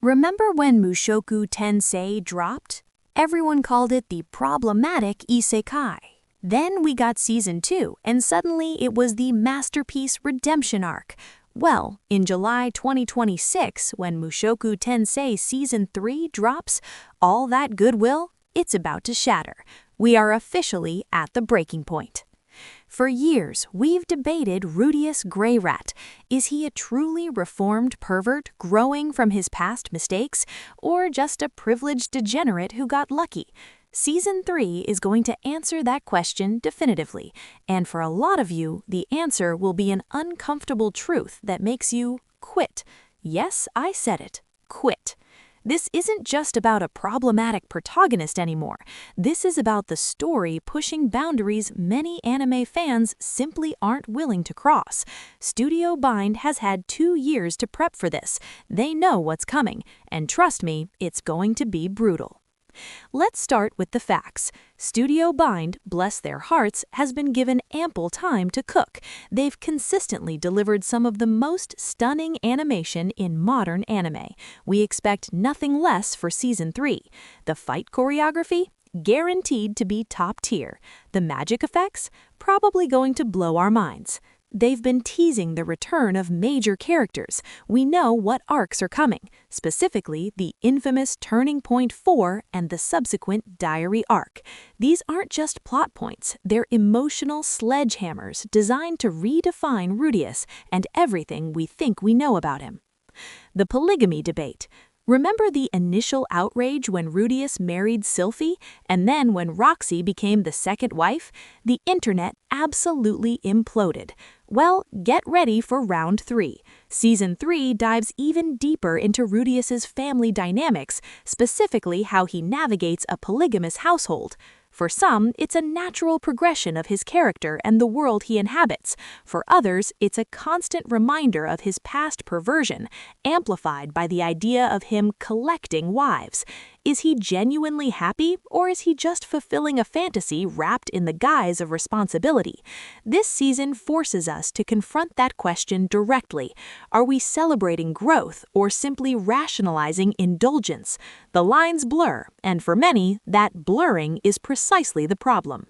Remember when Mushoku Tensei dropped? Everyone called it the problematic Isekai. Then we got Season 2, and suddenly it was the masterpiece redemption arc. Well, in July 2026, when Mushoku Tensei Season 3 drops, all that goodwill, it's about to shatter. We are officially at the breaking point. For years, we've debated Rudeus Greyrat. Is he a truly reformed pervert growing from his past mistakes, or just a privileged degenerate who got lucky? Season 3 is going to answer that question definitively, and for a lot of you, the answer will be an uncomfortable truth that makes you quit. Yes, I said it. Quit. This isn't just about a problematic protagonist anymore. This is about the story pushing boundaries many anime fans simply aren't willing to cross. Studio Bind has had 2 years to prep for this. They know what's coming, and trust me, it's going to be brutal. Let's start with the facts. Studio Bind, bless their hearts, has been given ample time to cook. They've consistently delivered some of the most stunning animation in modern anime. We expect nothing less for Season 3. The fight choreography? Guaranteed to be top tier. The magic effects? Probably going to blow our minds. They've been teasing the return of major characters. We know what arcs are coming, specifically the infamous Turning Point 4 and the subsequent Diary arc. These aren't just plot points, they're emotional sledgehammers designed to redefine Rudeus and everything we think we know about him. The polygamy debate. Remember the initial outrage when Rudeus married Sylphie, and then when Roxy became the second wife? The internet absolutely imploded. Well, get ready for round 3. Season 3 dives even deeper into Rudeus's family dynamics, specifically how he navigates a polygamous household. For some, it's a natural progression of his character and the world he inhabits. For others, it's a constant reminder of his past perversion, amplified by the idea of him collecting wives. Is he genuinely happy, or is he just fulfilling a fantasy wrapped in the guise of responsibility? This season forces us to confront that question directly. Are we celebrating growth or simply rationalizing indulgence? The lines blur, and for many, that blurring is precisely the problem.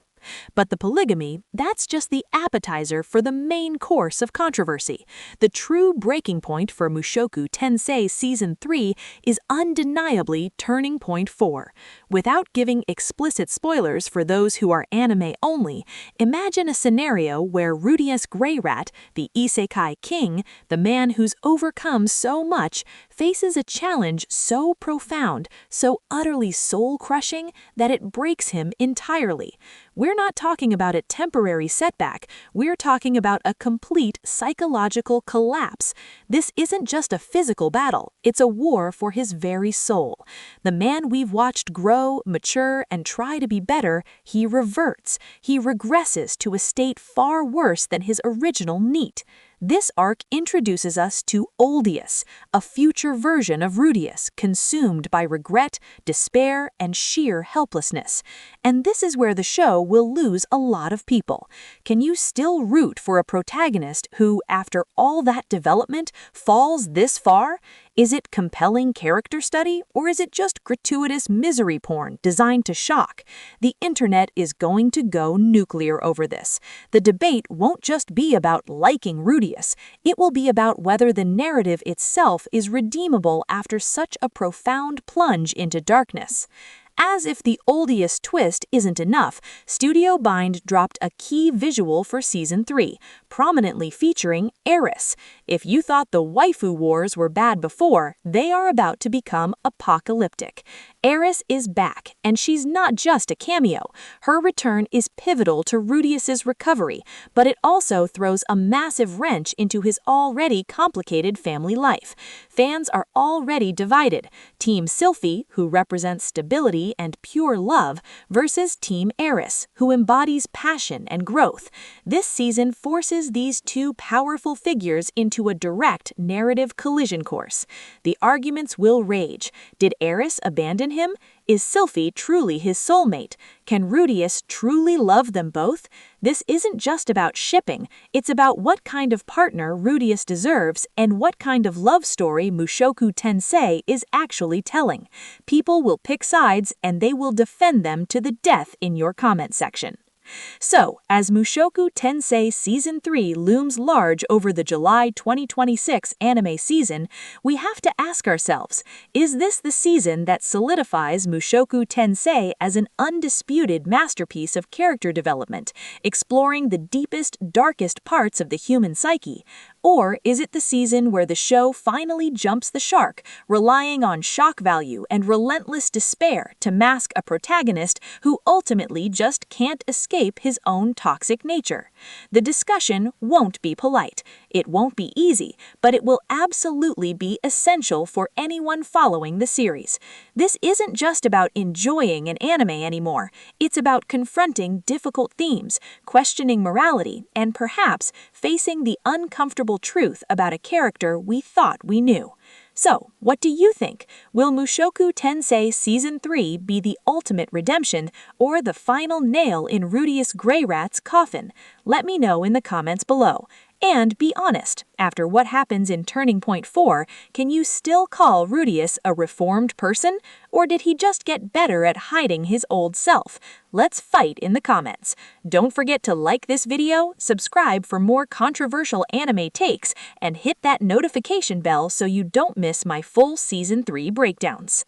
But the polygamy, that's just the appetizer for the main course of controversy. The true breaking point for Mushoku Tensei Season 3 is undeniably Turning Point 4. Without giving explicit spoilers for those who are anime only, imagine a scenario where Rudeus Greyrat, the Isekai king, the man who's overcome so much, faces a challenge so profound, so utterly soul-crushing, that it breaks him entirely. We're not talking about a temporary setback, we're talking about a complete psychological collapse. This isn't just a physical battle, it's a war for his very soul. The man we've watched grow, mature, and try to be better, he reverts. He regresses to a state far worse than his original need. This arc introduces us to Oldeus, a future version of Rudeus, consumed by regret, despair, and sheer helplessness. And this is where the show will lose a lot of people. Can you still root for a protagonist who, after all that development, falls this far? Is it compelling character study, or is it just gratuitous misery porn designed to shock? The internet is going to go nuclear over this. The debate won't just be about liking Rudeus. It will be about whether the narrative itself is redeemable after such a profound plunge into darkness. As if the Oldeus twist isn't enough, Studio Bind dropped a key visual for Season 3, prominently featuring Eris. If you thought the Waifu Wars were bad before, they are about to become apocalyptic. Eris is back, and she's not just a cameo. Her return is pivotal to Rudeus's recovery, but it also throws a massive wrench into his already complicated family life. Fans are already divided. Team Sylphie, who represents stability and pure love, versus Team Eris, who embodies passion and growth. This season forces these two powerful figures into a direct narrative collision course. The arguments will rage. Did Eris abandon him? Is Sylphie truly his soulmate? Can Rudeus truly love them both? This isn't just about shipping, it's about what kind of partner Rudeus deserves and what kind of love story Mushoku Tensei is actually telling. People will pick sides and they will defend them to the death in your comment section. So, as Mushoku Tensei Season 3 looms large over the July 2026 anime season, we have to ask ourselves, is this the season that solidifies Mushoku Tensei as an undisputed masterpiece of character development, exploring the deepest, darkest parts of the human psyche? Or is it the season where the show finally jumps the shark, relying on shock value and relentless despair to mask a protagonist who ultimately just can't escape his own toxic nature? The discussion won't be polite, it won't be easy, but it will absolutely be essential for anyone following the series. This isn't just about enjoying an anime anymore, it's about confronting difficult themes, questioning morality, and perhaps facing the uncomfortable truth about a character we thought we knew. So, what do you think? Will Mushoku Tensei Season 3 be the ultimate redemption or the final nail in Rudeus Greyrat's coffin? Let me know in the comments below. And be honest, after what happens in Turning Point 4, can you still call Rudeus a reformed person? Or did he just get better at hiding his old self? Let's fight in the comments. Don't forget to like this video, subscribe for more controversial anime takes, and hit that notification bell so you don't miss my full Season 3 breakdowns.